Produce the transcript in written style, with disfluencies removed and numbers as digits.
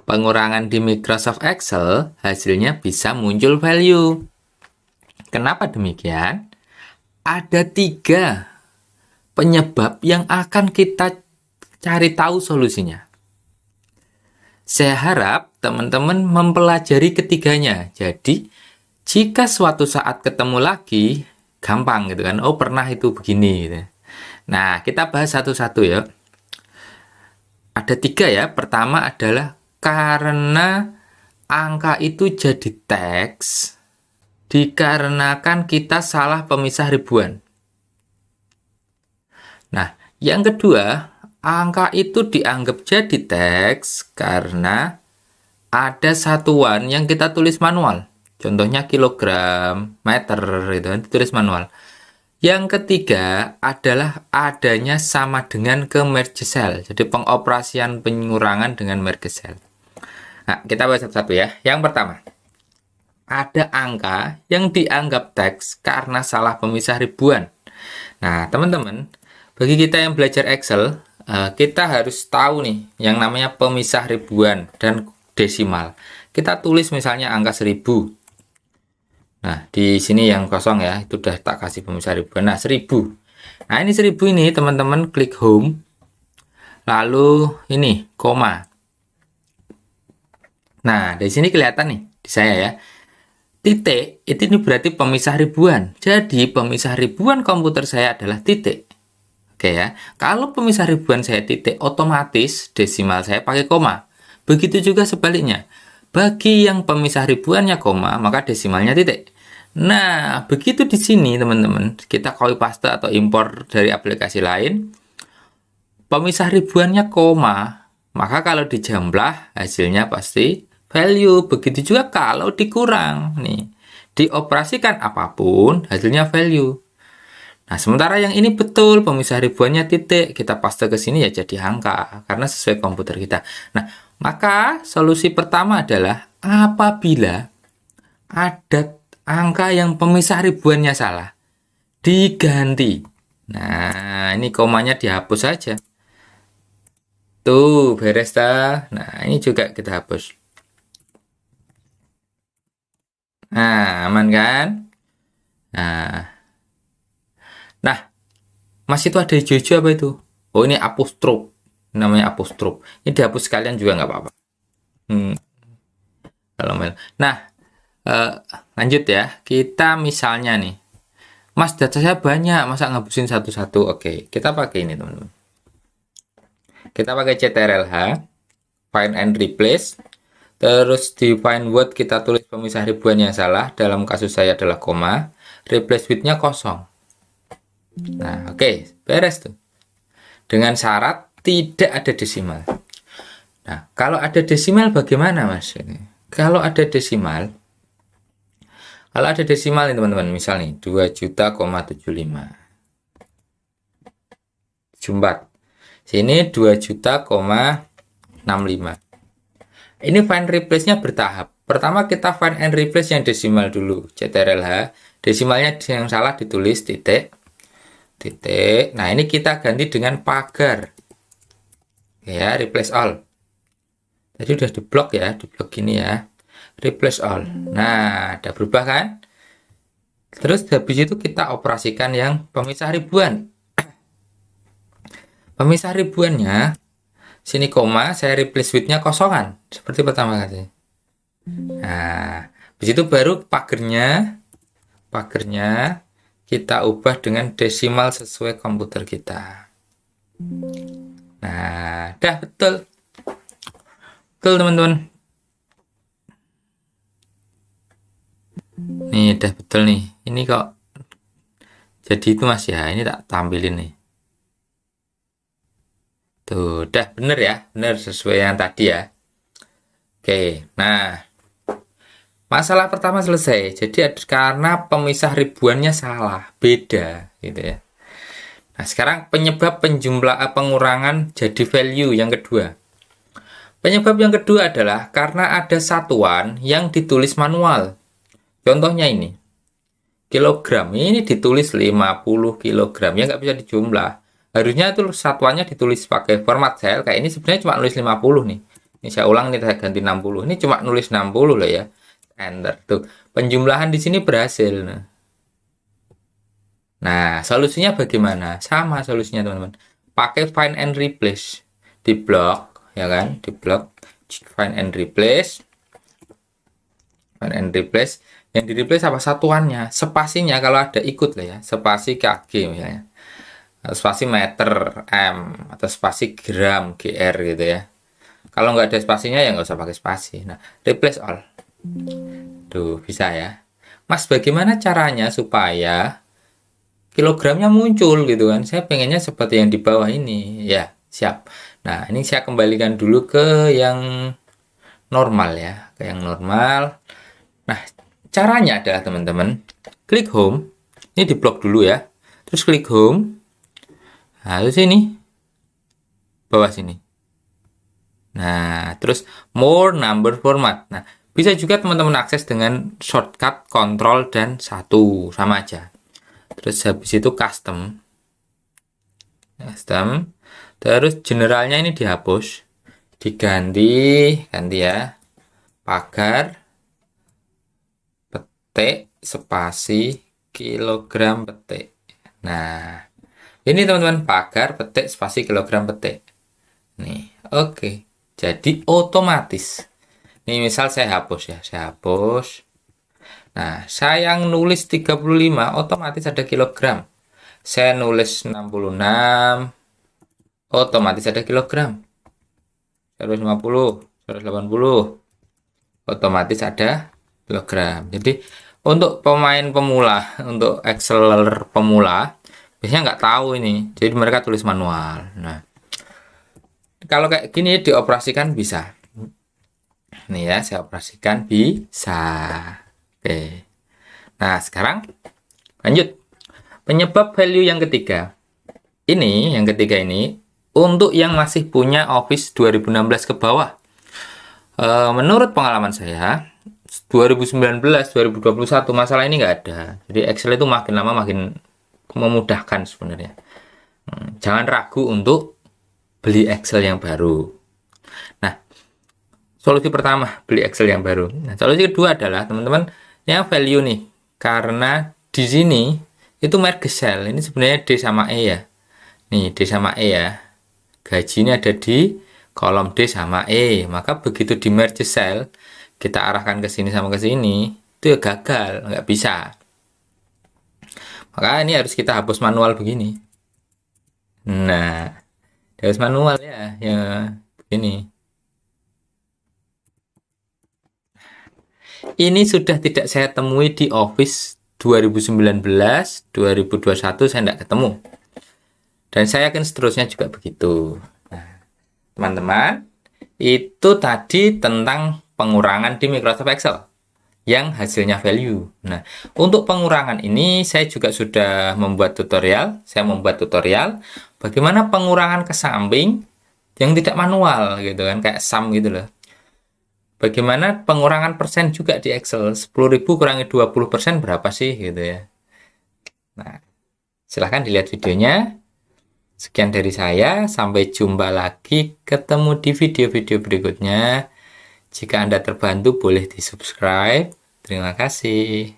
pengurangan di Microsoft Excel, hasilnya bisa muncul value. Kenapa demikian? Ada 3 penyebab yang akan kita cari tahu solusinya. Saya harap teman-teman mempelajari ketiganya. Jadi, jika suatu saat ketemu lagi, gampang gitu kan. Oh, pernah itu begini gitu. Nah, kita bahas satu-satu ya. Ada 3 ya. Pertama adalah karena angka itu jadi teks dikarenakan kita salah pemisah ribuan. Nah, yang kedua, angka itu dianggap jadi teks karena ada satuan yang kita tulis manual. Contohnya kilogram, meter, itu kan ditulis manual. Yang ketiga adalah adanya sama dengan ke merge cell. Jadi pengoperasian pengurangan dengan merge cell. Nah, kita bahas satu-satu ya. Yang pertama, ada angka yang dianggap teks karena salah pemisah ribuan. Nah, teman-teman, bagi kita yang belajar Excel, kita harus tahu nih yang namanya pemisah ribuan dan desimal. Kita tulis misalnya angka 1000. Nah, di sini yang kosong ya, itu udah tak kasih pemisah ribuan. Nah, 1000. Nah, ini 1000 ini teman-teman klik home. Lalu ini koma. Nah, dari sini kelihatan nih di saya ya. Titik itu ini berarti pemisah ribuan. Jadi, pemisah ribuan komputer saya adalah titik. Oke ya. Kalau pemisah ribuan saya titik, otomatis desimal saya pakai koma. Begitu juga sebaliknya. Bagi yang pemisah ribuannya koma, maka desimalnya titik. Nah, begitu di sini teman-teman, kita copy paste atau impor dari aplikasi lain, pemisah ribuannya koma, maka kalau dijumlah hasilnya pasti value. Begitu juga kalau dikurang nih, dioperasikan apapun hasilnya value. Nah, sementara yang ini betul pemisah ribuannya titik, kita paste ke sini ya jadi angka karena sesuai komputer kita. Nah, maka solusi pertama adalah apabila ada angka yang pemisah ribuannya salah, diganti. Nah, ini komanya dihapus saja. Tuh, beres dah. Nah, ini juga kita hapus. Nah, aman kan? Nah, masih itu ada hijau-hijau apa itu? Oh, ini apostrof. Namanya apostrof. Ini dihapus sekalian juga nggak apa-apa. Nah, lanjut ya. Kita misalnya nih, Mas, data saya banyak, masa ngapusin satu-satu? Oke, kita pakai ini teman-teman. Kita pakai CTRL-H, find and replace. Terus di find word kita tulis pemisah ribuan yang salah. Dalam kasus saya adalah koma. Replace with-nya kosong. Nah, oke, beres tuh. Dengan syarat tidak ada desimal. Nah, kalau ada desimal bagaimana, Mas? Kalau ada desimal nih teman-teman, misal nih 2.75. Jumbat. Sini 2.65. Ini find replace-nya bertahap. Pertama kita find and replace yang desimal dulu. CTRL-H. Desimalnya yang salah ditulis titik. Nah, ini kita ganti dengan pagar. Ya, replace all. Tadi udah diblok ya, diblok gini ya. Replace all. Nah, ada berubah kan? Terus habis itu kita operasikan yang pemisah ribuan. Pemisah ribuannya, sini koma, saya replace with-nya kosongan. Seperti pertama kali. Nah, habis itu baru pagernya kita ubah dengan desimal sesuai komputer kita. Nah, dah betul. Betul teman-teman. Nih, dah betul nih. Ini kok jadi itu Mas ya. Ini tak tampilin nih. Tuh, dah bener ya. Bener sesuai yang tadi ya. Oke, nah. Masalah pertama selesai. Jadi karena pemisah ribuannya salah, beda gitu ya. Nah, sekarang penyebab pengurangan jadi value yang kedua. Penyebab yang kedua adalah karena ada satuan yang ditulis manual. Contohnya ini. Kilogram ini ditulis 50 kilogram, ya nggak bisa dijumlah. Harusnya itu satuannya ditulis pakai format sel, kayak ini sebenarnya cuma nulis 50 nih. Ini saya ulang, ini saya ganti 60. Ini cuma nulis 60 loh ya. Enter tuh. Penjumlahan di sini berhasil. Nah, solusinya bagaimana? Sama solusinya teman-teman. Pakai find and replace. Di blok, ya kan? Di blok find and replace. Find and replace. Yang di replace apa? Satuannya. Spasinya kalau ada ikut lah ya. Spasi kg misalnya. Spasi meter M atau spasi gram GR gitu ya. Kalau nggak ada spasinya ya nggak usah pakai spasi. Nah, replace all. Tuh, bisa ya. Mas, bagaimana caranya supaya kilogramnya muncul gitu kan? Saya pengennya seperti yang di bawah ini. Ya, siap. Nah, ini saya kembalikan dulu ke yang normal ya. Ke yang normal. Nah, caranya adalah teman-teman, klik home. Ini di blok dulu ya. Terus klik home. Nah, terus ini. Bawah sini. Nah, terus more number format. Nah, bisa juga teman-teman akses dengan shortcut Ctrl dan 1, sama aja. Terus habis itu custom. Terus generalnya ini dihapus. Ganti ya. Pagar petik spasi kilogram petik. Nah, ini teman-teman, pagar petik spasi kilogram petik. Nih, oke. Jadi otomatis. Nih misal saya hapus ya, saya hapus. Nah, saya yang nulis 35 otomatis ada kilogram. Saya nulis 66 otomatis ada kilogram. 150, 180 otomatis ada kilogram. Jadi untuk pemain pemula, untuk Exceler pemula biasanya nggak tahu ini. Jadi mereka tulis manual. Nah, kalau kayak gini dioperasikan bisa. Nih ya, saya operasikan bisa. Oke. Nah, sekarang lanjut. Penyebab value yang ketiga. Yang ketiga ini untuk yang masih punya Office 2016 ke bawah. Menurut pengalaman saya, 2019, 2021 masalah ini nggak ada. Jadi Excel itu makin lama makin memudahkan sebenarnya. Jangan ragu untuk beli Excel yang baru. Nah, solusi pertama, beli Excel yang baru. Nah, solusi kedua adalah teman-teman yang value nih. Karena di sini itu merge cell. Ini sebenarnya D sama E ya. Nih, D sama E ya. Gaji ini ada di kolom D sama E. Maka begitu di merge cell, kita arahkan ke sini sama ke sini, itu ya gagal, nggak bisa. Maka ini harus kita hapus manual begini. Nah, harus manual ya begini. Ini sudah tidak saya temui di Office 2019, 2021 saya tidak ketemu. Dan saya yakin seterusnya juga begitu. Nah, teman-teman, itu tadi tentang pengurangan di Microsoft Excel yang hasilnya value. Nah, untuk pengurangan ini saya juga sudah membuat tutorial. Saya membuat tutorial bagaimana pengurangan ke samping yang tidak manual gitu kan, kayak sum gitu loh. Bagaimana pengurangan persen juga di Excel. 10.000 kurangi 20% berapa sih gitu ya. Nah, silahkan dilihat videonya. Sekian dari saya, sampai jumpa lagi, ketemu di video-video berikutnya. Jika Anda terbantu, boleh di-subscribe. Terima kasih.